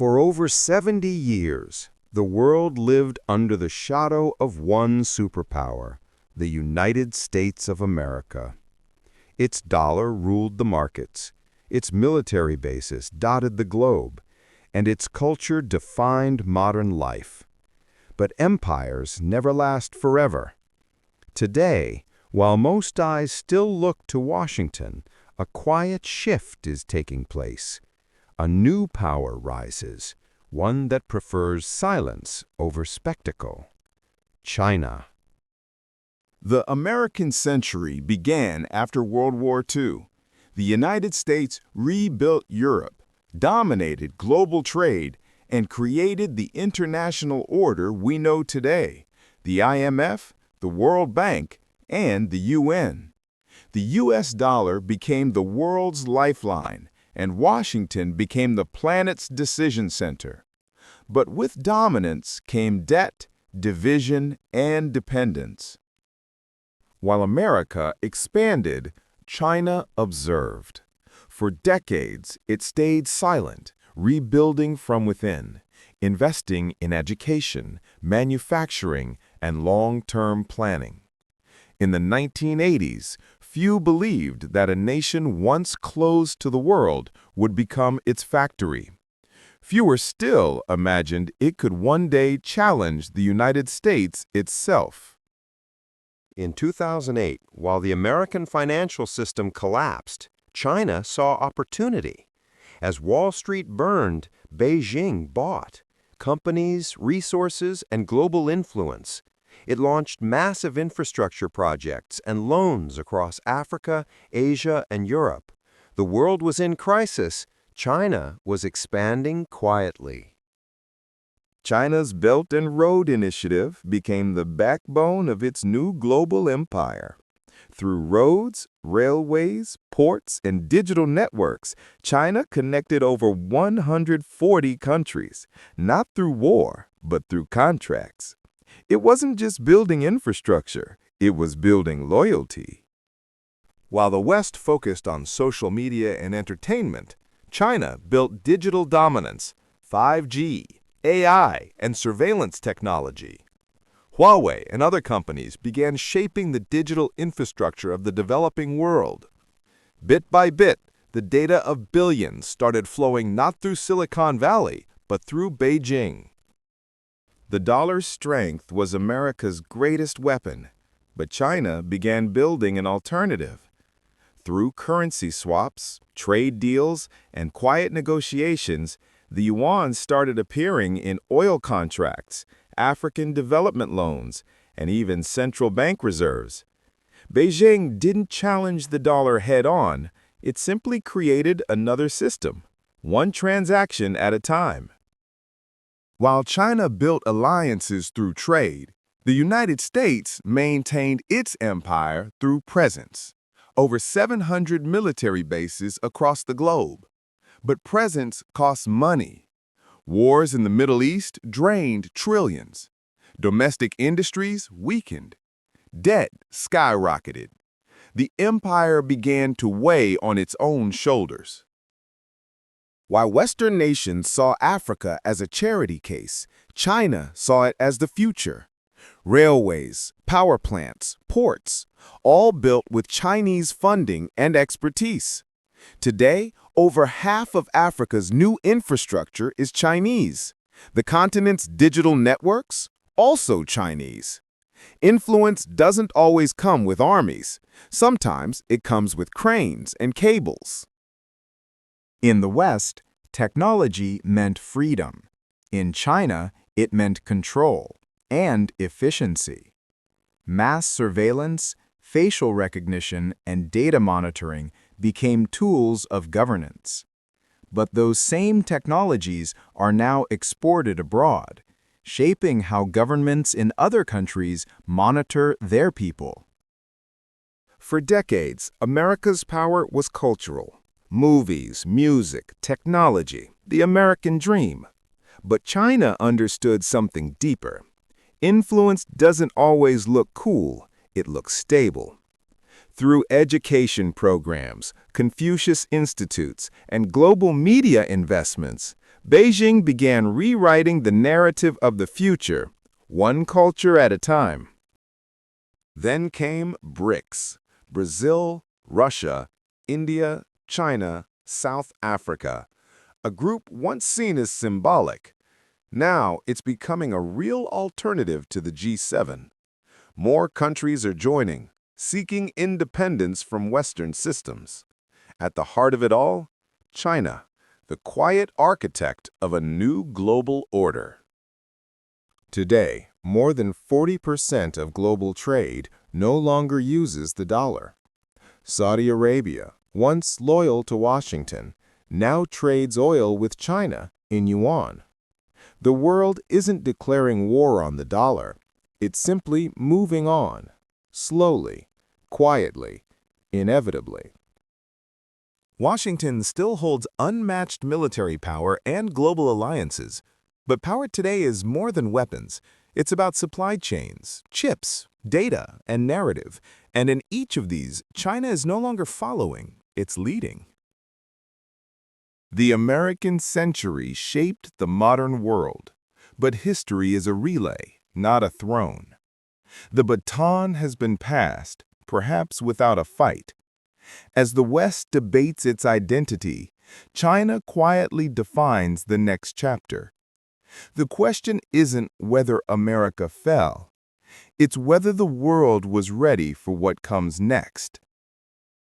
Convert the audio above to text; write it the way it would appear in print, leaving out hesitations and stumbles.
For over 70 years, the world lived under the shadow of one superpower, the United States of America. Its dollar ruled the markets, its military bases dotted the globe, and its culture defined modern life. But empires never last forever. Today, while most eyes still look to Washington, a quiet shift is taking place. A new power rises, one that prefers silence over spectacle. China. The American century began after World War II. The United States rebuilt Europe, dominated global trade, and created the international order we know today, the IMF, the World Bank, and the UN. The US dollar became the world's lifeline, and Washington became the planet's decision center. But with dominance came debt, division, and dependence. While America expanded, China observed. For decades, it stayed silent, rebuilding from within, investing in education, manufacturing, and long-term planning. In the 1980s, few believed that a nation once closed to the world would become its factory. Fewer still imagined it could one day challenge the United States itself. In 2008, while the American financial system collapsed, China saw opportunity. As Wall Street burned, Beijing bought companies, resources, and global influence. It launched massive infrastructure projects and loans across Africa, Asia, and Europe. The world was in crisis. China was expanding quietly. China's Belt and Road Initiative became the backbone of its new global empire. Through roads, railways, ports, and digital networks, China connected over 140 countries, not through war, but through contracts. It wasn't just building infrastructure, it was building loyalty. While the West focused on social media and entertainment, China built digital dominance, 5G, AI, and surveillance technology. Huawei and other companies began shaping the digital infrastructure of the developing world. Bit by bit, the data of billions started flowing not through Silicon Valley, but through Beijing. The dollar's strength was America's greatest weapon, but China began building an alternative. Through currency swaps, trade deals, and quiet negotiations, the yuan started appearing in oil contracts, African development loans, and even central bank reserves. Beijing didn't challenge the dollar head-on, it simply created another system, one transaction at a time. While China built alliances through trade, the United States maintained its empire through presence. Over 700 military bases across the globe. But presence costs money. Wars in the Middle East drained trillions. Domestic industries weakened. Debt skyrocketed. The empire began to weigh on its own shoulders. While Western nations saw Africa as a charity case, China saw it as the future. Railways, power plants, ports, all built with Chinese funding and expertise. Today, over half of Africa's new infrastructure is Chinese. The continent's digital networks, also Chinese. Influence doesn't always come with armies. Sometimes it comes with cranes and cables. In the West, technology meant freedom. In China, it meant control and efficiency. Mass surveillance, facial recognition, and data monitoring became tools of governance. But those same technologies are now exported abroad, shaping how governments in other countries monitor their people. For decades, America's power was cultural. Movies, music, technology, the American dream. But China understood something deeper. Influence doesn't always look cool, it looks stable. Through education programs, Confucius Institutes, and global media investments, Beijing began rewriting the narrative of the future, one culture at a time. Then came BRICS: Brazil, Russia, India, China, South Africa. A group once seen as symbolic. Now it's becoming a real alternative to the G7. More countries are joining, seeking independence from Western systems. At the heart of it all, China, the quiet architect of a new global order. Today, more than 40% of global trade no longer uses the dollar. Saudi Arabia, once loyal to Washington, now trades oil with China in yuan. The world isn't declaring war on the dollar. It's simply moving on, slowly, quietly, inevitably. Washington still holds unmatched military power and global alliances, but power today is more than weapons. It's about supply chains, chips, data, and narrative, and in each of these, China is no longer following, it's leading. The American century shaped the modern world, but history is a relay, not a throne. The baton has been passed, perhaps without a fight. As the West debates its identity, China quietly defines the next chapter. The question isn't whether America fell. It's whether the world was ready for what comes next.